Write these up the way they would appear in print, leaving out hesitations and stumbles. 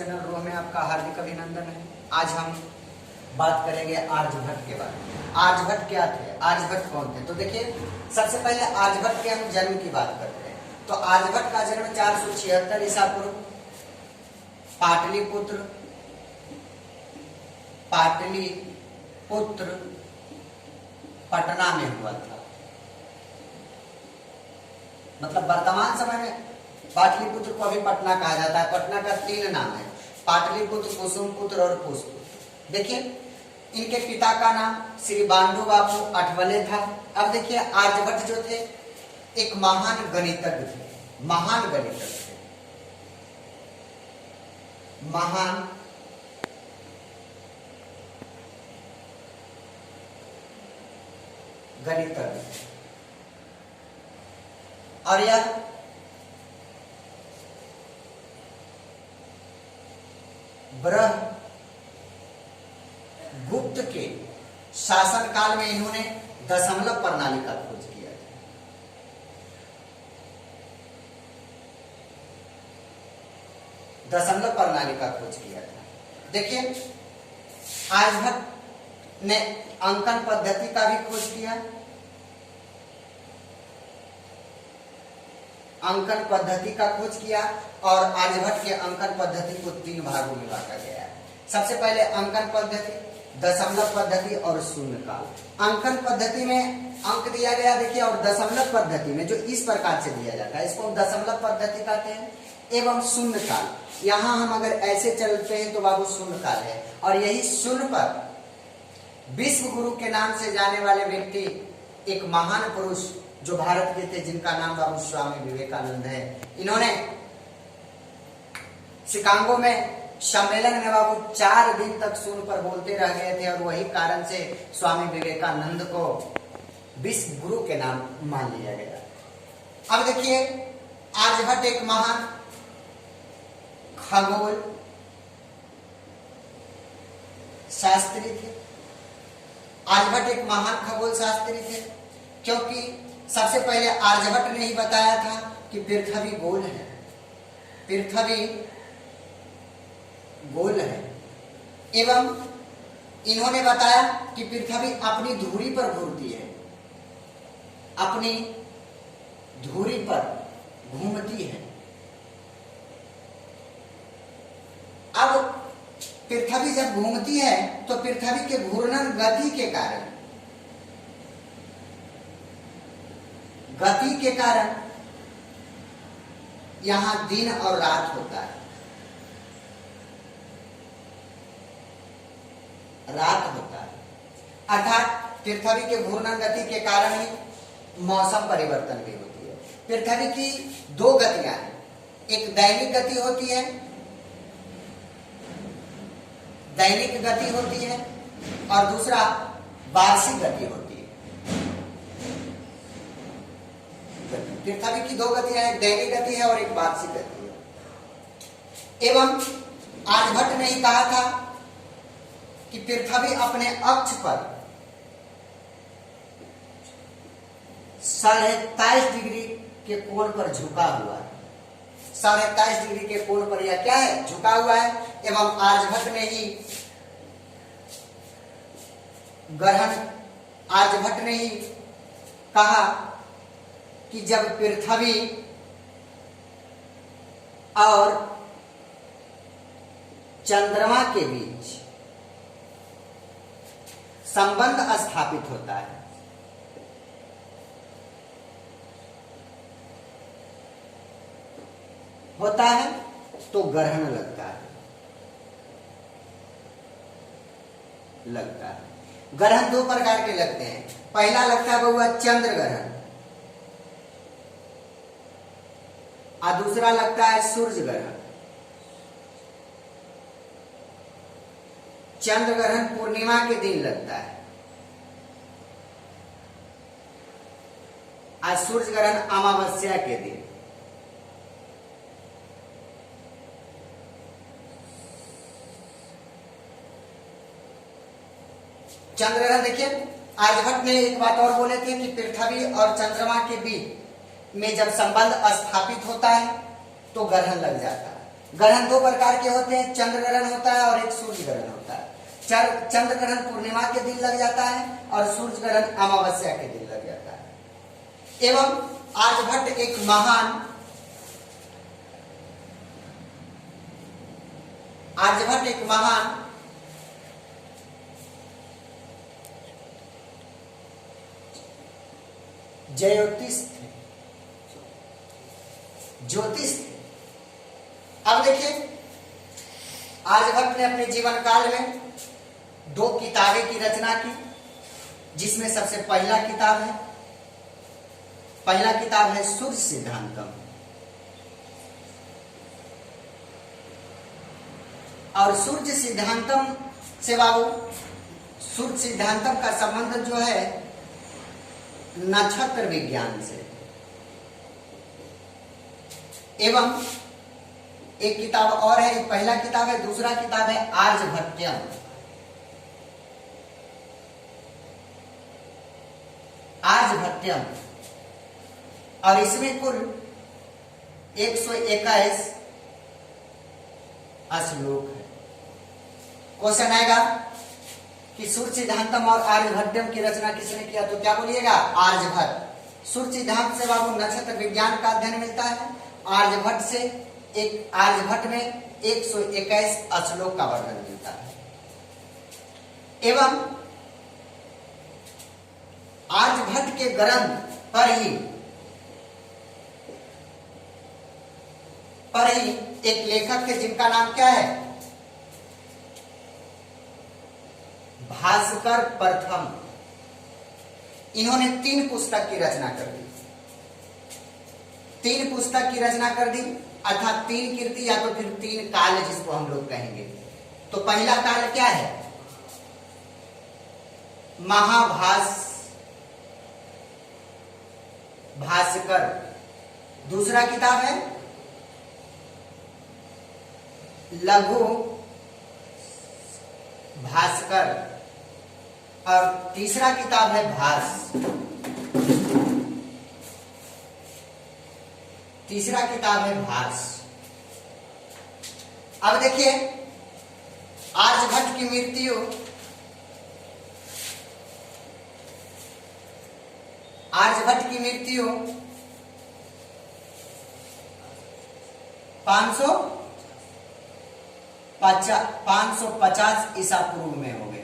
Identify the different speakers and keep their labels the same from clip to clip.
Speaker 1: Channel रो में आपका हार्दिक अभिनंदन है। आज हम बात करेंगे आर्यभट्ट के बारे में। आर्यभट्ट क्या थे, आर्यभट्ट कौन थे? तो देखिए, सबसे पहले आर्यभट्ट के हम जन्म की बात करते हैं। तो आर्यभट्ट का जन्म 476 ईसा पूर्व पाटलिपुत्र पटना में हुआ था। मतलब वर्तमान समय में पाटलिपुत्र को अभी पटना कहा जाता है। पटना का 3 नाम है, पाटलिपुत्र, कुसुमपुत्र और कुशपुत्र। देखिए, इनके पिता का नाम श्री बांडू बापू अठवले था। अब देखिए, आर्यभट्ट जो थे एक महान गणितज्ञ थे, महान गणितज्ञ थे, महान गणितज्ञ। और यह गुप्त के शासनकाल में इन्होंने दशमलव प्रणाली का खोज किया था। दशमलव प्रणाली का खोज किया था। देखिए, आर्यभट्ट ने अंकन पद्धति का भी खोज किया। अंकन पद्धति का खोज किया और आर्यभट्ट के अंकन पद्धति को 3 भागों में बांटा गया है। सबसे पहले अंकन पद्धति, दशमलव पद्धति और शून्यकाल। अंकन पद्धति में अंक दिया गया, देखिए, और दशमलव पद्धति में जो इस प्रकार से दिया जाता है, इसको हम दशमलव पद्धति कहते हैं। एवं शून्यकाल, यहाँ हम अगर ऐसे चलते हैं तो बाबू शून्यकाल है। और यही शून्य पर विश्व गुरु के नाम से जाने वाले व्यक्ति, एक महान पुरुष जो भारत के थे, जिनका नाम बाबू स्वामी विवेकानंद है। इन्होंने शिकागो में सम्मेलन में बाबू 4 दिन तक शून्य पर बोलते रह गए थे और वही कारण से स्वामी विवेकानंद को विश्व गुरु के नाम मान लिया गया। अब देखिए, आर्यभट्ट एक महान खगोल शास्त्री थे। आर्यभट्ट एक महान खगोल शास्त्री थे, क्योंकि सबसे पहले आर्यभट्ट ने ही बताया था कि पृथ्वी गोल है, पृथ्वी गोल है। एवं इन्होंने बताया कि पृथ्वी अपनी धुरी पर घूमती है, अपनी धुरी पर घूमती है। अब पृथ्वी जब घूमती है तो पृथ्वी के घूर्णन गति के कारण यहां दिन और रात होता है, रात होता है। अर्थात पृथ्वी के घूर्णन गति के कारण ही मौसम परिवर्तन भी होती है। पृथ्वी की 2 गतियां हैं, एक दैनिक गति होती है, दैनिक गति होती है, और दूसरा वार्षिक गति होती है। पृथ्वी की 2 गतियां, एक दैनिक गति है और एक वार्षिक गति है। एवं आर्यभट्ट ने ही कहा था कि पृथ्वी अपने अक्ष पर 27.5 डिग्री के कोण पर झुका हुआ है। 27.5 डिग्री के कोण पर यह क्या है? झुका हुआ है। एवं आर्यभट्ट ने ही कहा कि जब पृथ्वी और चंद्रमा के बीच संबंध स्थापित होता है, तो ग्रहण लगता है। ग्रहण 2 प्रकार के लगते हैं। पहला लगता है बहुआ चंद्र ग्रहण, और दूसरा लगता है सूर्य ग्रहण। चंद्र ग्रहण पूर्णिमा के दिन लगता है, और सूर्य ग्रहण अमावस्या के दिन। चंद्र ग्रहण, देखिए, आर्यभट्ट ने एक बात और बोले थे कि पृथ्वी और चंद्रमा के बीच में जब संबंध स्थापित होता है तो ग्रहण लग जाता है। ग्रहण दो प्रकार के होते हैं, चंद्र ग्रहण होता है और एक सूर्य ग्रहण होता है। चंद्र ग्रहण पूर्णिमा के दिन लग जाता है और सूर्य ग्रहण अमावस्या के दिन लग जाता है। एवं आर्यभट्ट एक महान ज्योतिष थे। अब देखिए, आर्यभट्ट ने अपने जीवन काल में 2 किताबें की रचना की, जिसमें सबसे पहला किताब है सूर्य सिद्धांतम। और सूर्य सिद्धांतम से बाबू, सूर्य सिद्धांतम का संबंध जो है नक्षत्र विज्ञान से। एवं एक किताब और है, पहला किताब है, दूसरा किताब है आर्यभट्टयम। और इसमें कुल 121 श्लोक है। क्वेश्चन आएगा कि सूर्य सिद्धांतम और आर्यभट्टयम की रचना किसने किया, तो क्या बोलिएगा? आर्यभट्ट। सूर्य सिद्धांत से बाबू नक्षत्र विज्ञान का अध्ययन मिलता है। आर्यभट्ट में 121 श्लोक का वर्णन मिलता है। एवं आर्यभट्ट के ग्रंथ पर ही एक लेखक थे जिनका नाम क्या है? भास्कर प्रथम। इन्होंने 3 पुस्तक की रचना कर दी। 3 पुस्तक की रचना कर दी, अर्थात 3 कीर्ति या तो फिर 3 काल जिसको हम लोग कहेंगे। तो पहला काल क्या है? भास्कर। दूसरा किताब है लघु भास्कर और तीसरा किताब है भास। अब देखिए, आर्यभट्ट की मृत्यु 550 ईसा पूर्व में हो गया।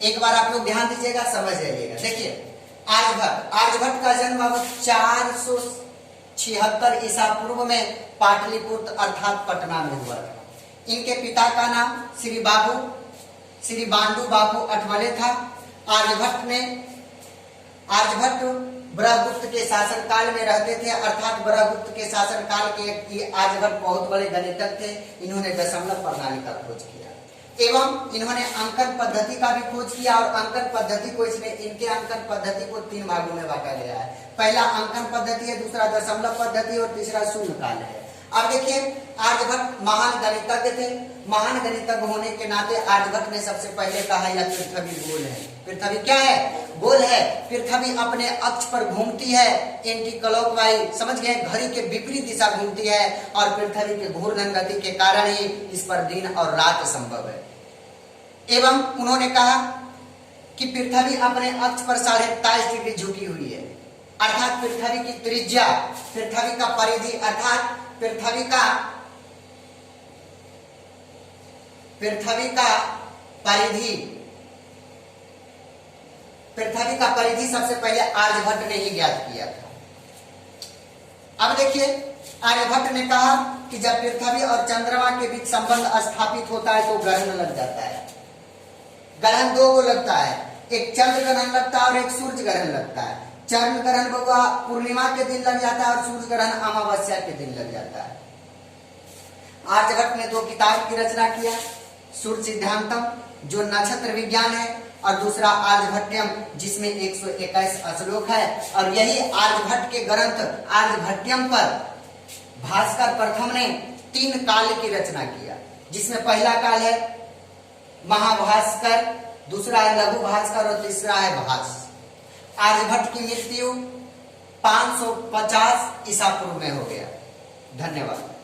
Speaker 1: एक बार आप लोग ध्यान दीजिएगा, समझ जाइएगा। देखिए, आर्यभट्ट का जन्म अब 476 ईसा पूर्व में पाटलिपुत्र अर्थात पटना में हुआ था। इनके पिता का नाम श्री बांडू बापू अठवले था। आर्यभट्ट ब्रह्मगुप्त के शासनकाल में रहते थे, अर्थात ब्रह्मगुप्त के शासनकाल के आर्यभट्ट बहुत बड़े गणितज्ञ थे। इन्होंने दशमलव प्रणाली का खोज किया एवं इन्होंने अंकन पद्धति का भी खोज किया। और अंकन पद्धति को इनके अंकन पद्धति को 3 भागों में बांटा गया है। पहला अंकन पद्धति है, दूसरा दशमलव पद्धति और तीसरा शून्यकाल है। अब देखिए, आर्यभट्ट महान गणितज्ञ थे। महान गणितज्ञ होने के नाते आर्यभट्ट ने सबसे पहले कहा यह पृथ्वी गोल है। पृथ्वी क्या है? गोल है। पृथ्वी अपने अक्ष पर घूमती है, एंटी क्लॉकवाइज, समझ गए, घड़ी के विपरीत दिशा घूमती है। और पृथ्वी के घूर्णन गति के कारण ही इस पर दिन और रात संभव है। एवं उन्होंने कहा कि पृथ्वी अपने अक्ष पर 23.5 डिग्री झुकी हुई है, अर्थात पृथ्वी की त्रिज्या, पृथ्वी का परिधि, अर्थात पृथ्वी का परिधि सबसे पहले आर्यभट्ट ने ही ज्ञात किया था। अब देखिए, आर्यभट्ट ने कहा कि जब पृथ्वी और चंद्रमा के बीच संबंध स्थापित होता है तो ग्रहण लग जाता है। ग्रहण 2 को लगता है, एक चंद्र ग्रहण लगता है और एक सूर्य ग्रहण लगता है। चंद्र ग्रहण पूर्णिमा के दिन लग जाता है और सूर्य ग्रहण अमावस्या के दिन लग जाता है। आर्यभट्ट ने 2 किताब की रचना किया, सूर्य सिद्धांतम जो नक्षत्र विज्ञान है और दूसरा आर्यभट्टयम जिसमें 121 श्लोक है। और यही आर्यभट्ट के ग्रंथ आर्यभट्टयम पर भास्कर प्रथम ने 3 काल की रचना किया, जिसमें पहला काल है महाभास्कर, दूसरा है लघु भास्कर और तीसरा है भास। आर्यभट्ट की मृत्यु 550 ईसा पूर्व में हो गया। धन्यवाद।